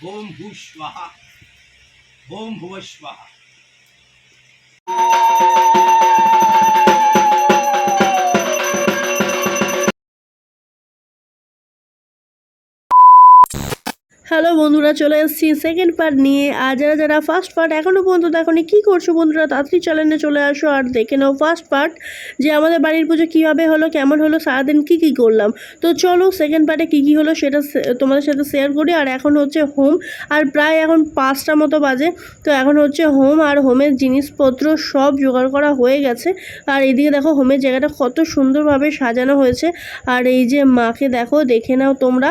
ओम भू स्वाहा ओम भुव स्वाहा। হ্যালো বন্ধুরা, চলে এসেছি সেকেন্ড পার্ট নিয়ে। আর যারা যারা ফার্স্ট পার্ট এখনও পর্যন্ত দেখোনি কী করছো বন্ধুরা, তাড়াতাড়ি চ্যানেলে চলে আসো আর দেখে নাও ফার্স্ট পার্ট, যে আমাদের বাড়ির পুজো কীভাবে হলো, কেমন হলো, সারাদিন কী কী করলাম। তো চলো সেকেন্ড পার্টে কী কী হলো সেটা তোমাদের সাথে শেয়ার করি। আর এখন হচ্ছে হোম, আর প্রায় এখন 5টা মতো বাজে। তো এখন হচ্ছে হোম, আর হোমের জিনিসপত্র সব জোগাড় করা হয়ে গেছে। আর এইদিকে দেখো হোমের জায়গাটা কত সুন্দরভাবে সাজানো হয়েছে। আর এই যে মাকে দেখো, দেখে নাও তোমরা।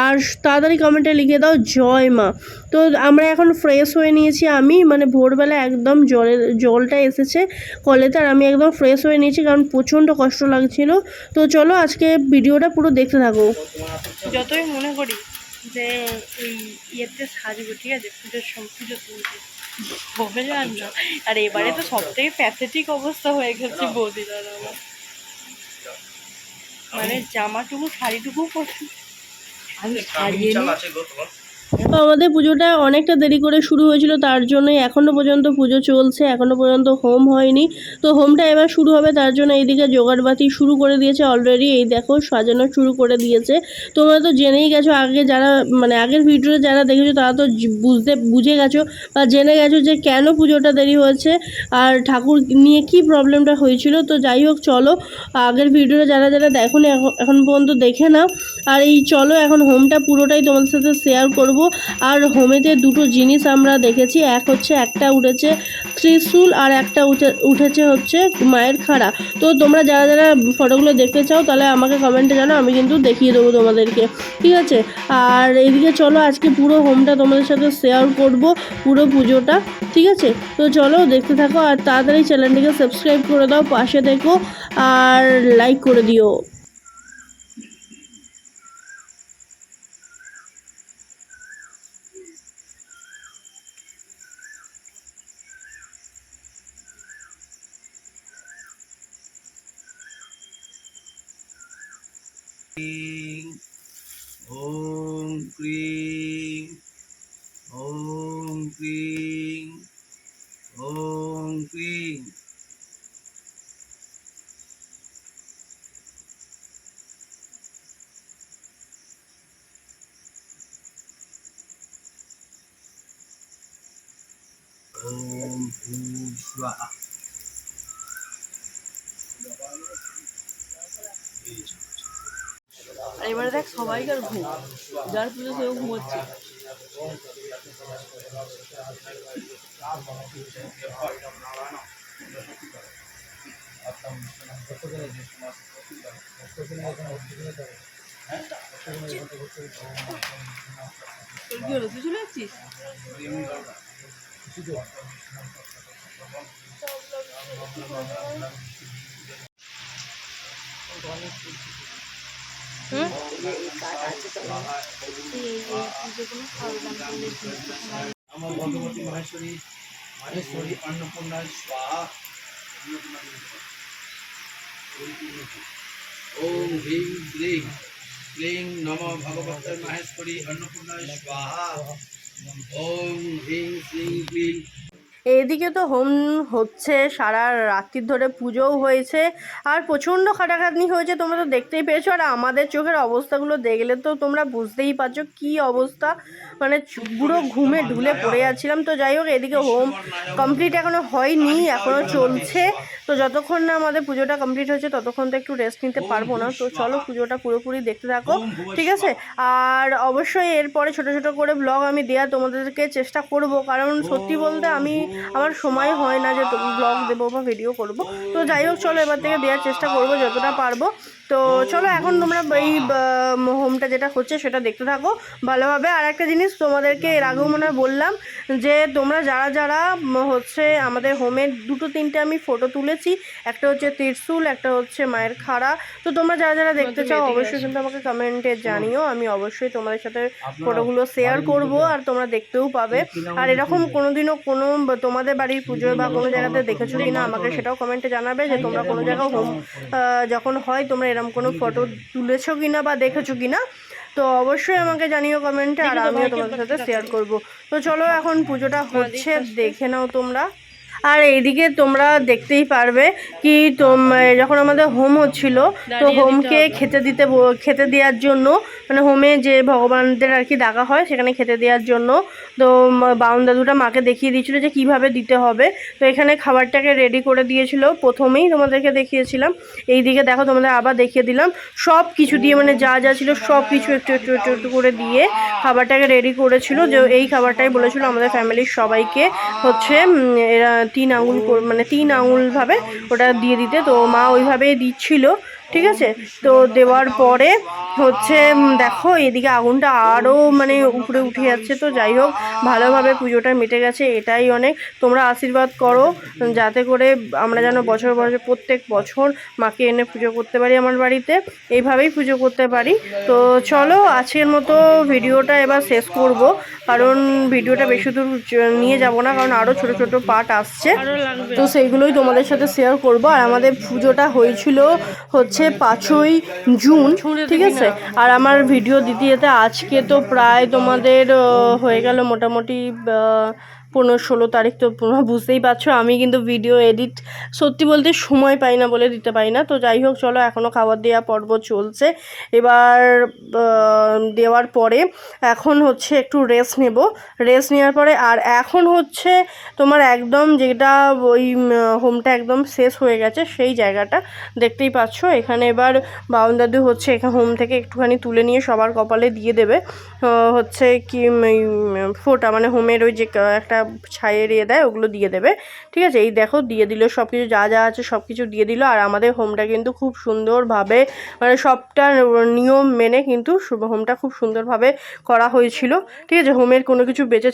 আর তাড়াতাড়ি কমেন্টে লিখে দাও জয় মা। তো আমরা এখন ফ্রেশ হয়ে নিয়েছি, আমি মানে ভোরবেলা একদম জলটা এসেছে কলেতে, আর আমি একদম ফ্রেশ হয়ে নিয়েছি কারণ প্রচণ্ড কষ্ট লাগছিল। তো চলো আজকে ভিডিওটা পুরো দেখতে থাকো। যতই মনে করি যে এই ইয়েতে সাজবো, ঠিক আছে, পুজো তুলতে হবে না। আর এবারে তো সব থেকে প্যাথেটিক অবস্থা হয়ে গেছে বৌদিদার আমার, মানে জামাটুকু শাড়িটুকু পরতে আমি ছাড়িয়ে আমাদের পুজোটা অনেকটা দেরি করে শুরু হয়েছিল, তার জন্যই এখনও পর্যন্ত পুজো চলছে, এখনও পর্যন্ত হোম হয়নি। তো হোমটা এবার শুরু হবে, তার জন্য এইদিকে জোগাড়বাতি শুরু করে দিয়েছে অলরেডি। এই দেখো সাজানো শুরু করে দিয়েছে। তোমরা তো জেনেই গেছো, আগে যারা মানে আগের ভিডিওতে যারা দেখেছো তারা তো বুঝে গেছো বা জেনে গেছো যে কেন পুজোটা দেরি হয়েছে আর ঠাকুর নিয়ে কি প্রবলেমটা হয়েছিল। তো যাই হোক, চলো আগের ভিডিওটা যারা যারা দেখোনি এখন পর্যন্ত দেখে নাও। আর এই চলো এখন হোমটা পুরোটাই তোমাদের সাথে শেয়ার করব। আর হোমেতে দুটো জিনিস আমরা দেখেছি, একটা উঠেছে ত্রিশূল আর একটা উঠেছে হচ্ছে মায়ের খাড়া। তো তোমরা যারা যারা ফটোগুলো দেখতে চাও তাহলে আমাকে কমেন্টে জানাও, আমি কিন্তু দেখিয়ে দেবো তোমাদেরকে, ঠিক আছে। আর এইদিকে চলো আজকে পুরো হোমটা তোমাদের সাথে শেয়ার করব, পুরো পুজোটা, ঠিক আছে। তো চলো দেখতে থাকো, আর তাড়াতাড়ি চ্যানেলটিকে সাবস্ক্রাইব করে দাও, পাশে দেখো আর লাইক করে দিও। ओम क्रीं ओम क्रीं ओम क्रीं। ओम भू स्वाहा। এবারে দেখ সবাইকার ঘুম, যার পুজো সেও ঘুমোচ্ছে। কি হলো, তুই চলে যাচ্ছিস? আমার ভগবতী মহেশ্বরী মহেশ্বরী अन्नपूर्णा स्वाहा। ओम ह्रीं क्लीं क्लीं नमो भगवते महेश्वरी अन्नपूर्णा स्वाहा। ओम ह्रीं क्लीं क्लीं। এদিকে তো হোম হচ্ছে, সারা রাত্রির ধরে পুজোও হয়েছে, আর প্রচণ্ড খাটাখাটনি হয়েছে, তোমরা তো দেখতেই পেয়েছো। আর আমাদের চোখের অবস্থাগুলো দেখলে তো তোমরা বুঝতেই পারছো কি অবস্থা, মানে পুরো ঘুমে ঢুলে পড়ে যাচ্ছিলাম। তো যাই হোক, এদিকে হোম কমপ্লিট এখনও হয়নি, এখনও চলছে। তো যতক্ষণ না আমাদের পুজোটা কমপ্লিট হয়েছে ততক্ষণ তো একটু রেস্ট নিতে পারবো না। তো চলো পুজোটা পুরোপুরি দেখতে থাকো, ঠিক আছে। আর অবশ্যই এরপরে ছোট ছোট করে ব্লগ আমি দেওয়া তোমাদেরকে চেষ্টা করব, কারণ সত্যি বলতে আমার সময় হয় না যে ব্লগ দেবো বা ভিডিও করব। তো যাই হোক, চলো এবার থেকে দেওয়ার চেষ্টা করব যতটা পারবো। তো চলো এখন তোমরা এই হোমটা যেটা হচ্ছে সেটা দেখতে থাকো ভালোভাবে। আর একটা জিনিস তোমাদেরকে এর আগেও মনে হয় বললাম, যে তোমরা যারা যারা হচ্ছে আমাদের হোমের দুটো তিনটে আমি ফটো তুলেছি, একটা হচ্ছে ত্রিশূল, একটা হচ্ছে মায়ের খাড়া। তো তোমরা যারা যারা দেখতে চাও অবশ্যই কিন্তু আমাকে কমেন্টে জানিও, আমি অবশ্যই তোমাদের সাথে ফটোগুলো শেয়ার করব আর তোমরা দেখতেও পাবে। আর এরকম কোনোদিনও কোনো তোমাদের বাড়ির পুজোয় বা কোনো জায়গাতে দেখেছো কিনা আমাকে সেটাও কমেন্টে জানাবে, যে তোমরা কোনো জায়গায় হোম যখন হয় তোমরা এরকম কোনো ফটো তুলেছো কিনা বা দেখেছো কিনা। তো অবশ্যই আমাকে জানিও কমেন্টে, আর আমিও তোমাদের সাথে শেয়ার করব। তো চলো এখন পুজোটা হচ্ছে, দেখে নাও তোমরা। আর এইদিকে তোমরা দেখতেই পারবে কি যখন আমাদের হোম হচ্ছিল, তো হোমকে খেতে দেওয়ার জন্য, মানে হোমে যে ভগবানদের আর কি ডাকা হয় সেখানে খেতে দেওয়ার জন্য, তো বাউন দাদুটা মাকে দেখিয়ে দিয়েছিল যে কিভাবে দিতে হবে। তো এখানে খাবারটাকে রেডি করে দিয়েছিল, প্রথমেই তোমাদেরকে দেখিয়েছিলাম। এইদিকে দেখো তোমাদের আবার দেখিয়ে দিলাম, সব কিছু দিয়ে মানে যা যা ছিল সব কিছু একটু একটু একটু একটু করে দিয়ে খাবারটাকে রেডি করেছিল। যে এই খাবারটাই বলেছিল আমাদের ফ্যামিলির সবাইকে হচ্ছে এরা 3 আঙুল মানে 3 আঙুল ভাবে ওটা দিয়ে দিতে। তো মা ওইভাবেই দিচ্ছিল, ঠিক আছে। তো দেওয়ার পরে হচ্ছে দেখো এদিকে আগুনটা আরও মানে উপরে উঠে যাচ্ছে। তো যাই হোক, ভালোভাবে পুজোটা মিটে গেছে, এটাই অনেক। তোমরা আশীর্বাদ করো যাতে করে আমরা যেন বছর বছর প্রত্যেক বছর মাকে এনে পুজো করতে পারি আমার বাড়িতে, এইভাবেই পুজো করতে পারি। তো চলো আজকের মতো ভিডিওটা এবার শেষ করব, কারণ ভিডিওটা বেশি দূর নিয়ে যাব না, কারণ আরও ছোট ছোট পার্ট আসছে, তো সেইগুলোই তোমাদের সাথে শেয়ার করব। আর আমাদের পুজোটা হয়েছিল হচ্ছে 5ই জুন, ঠিক আছে। আর আমার ভিডিও দিতে যেতে আজকে তো প্রায় তোমাদের হয়ে গেল মোটামুটি 15-16 তারিখ। তো তোমরা বুঝতেই পারছো আমি কিন্তু ভিডিও এডিট সত্যি বলতে সময় পাই না বলে দিতে পারি না। তো যাই হোক চলো, এখনও খাবার দেওয়া পর্ব চলছে। এবার দেওয়ার পরে এখন হচ্ছে একটু রেস্ট নেব, রেস্ট নেওয়ার পরে আর এখন হচ্ছে তোমার একদম যেটা ওই হোমটা একদম শেষ হয়ে গেছে সেই জায়গাটা দেখতেই পাচ্ছ। এখানে এবার বাউন দাদু হচ্ছে এখানে হোম থেকে একটুখানি তুলে নিয়ে সবার কপালে দিয়ে দেবে হচ্ছে কি ফোঁটা, মানে হোমের ওই যে একটা ছায়ের দেয় ওগুলো দিয়ে দেবে, ঠিক আছে। এই দেখো দিয়ে দিল, সব কিছু যা যা আছে সব কিছু দিয়ে দিল। আর আমাদের হোমটা কিন্তু খুব সুন্দরভাবে মানে সবটা নিয়ম মেনে কিন্তু হোমটা খুব সুন্দরভাবে করা হয়েছিল, ঠিক আছে। হোমের কোনো কিছু বেঁচে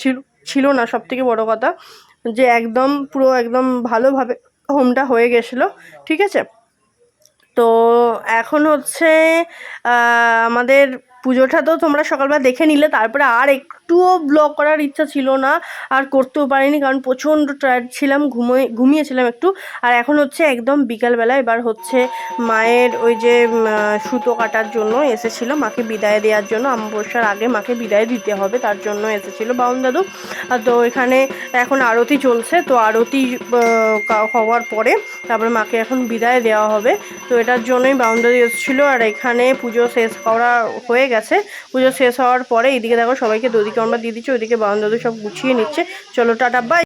ছিল না, সব থেকে বড় কথা যে একদম পুরো একদম ভালোভাবে হোমটা হয়ে গেছিলো, ঠিক আছে। তো এখন হচ্ছে আমাদের পুজোটা তো তোমরা সকালবেলা দেখে নিলে, তারপরে আর একটুও ব্লগ করার ইচ্ছা ছিল না, আর করতেও পারিনি কারণ প্রচণ্ড টায়ার্ড ছিলাম, ঘুমিয়েছিলাম একটু। আর এখন হচ্ছে একদম বিকালবেলা, এবার হচ্ছে মায়ের ওই যে সুতো কাটার জন্য এসেছিলো, মাকে বিদায় দেওয়ার জন্য, অমাবস্যার আগে মাকে বিদায় দিতে হবে তার জন্য এসেছিলো বাউন দাদু। তো এখানে এখন আরতি চলছে, তো আরতি হওয়ার পরে তারপরে মাকে এখন বিদায় দেওয়া হবে। তো এটার জন্যই বাউন দাদু এসেছিলো। আর এখানে পুজো শেষ করা হয়ে গেছে, পুজো শেষ হওয়ার পরে এইদিকে দেখো সবাইকে দধিকে আমরা দিয়ে দিচ্ছি, ওইদিকে বাউন দাদু সব গুছিয়ে নিচ্ছে। চলো টাটা বাই।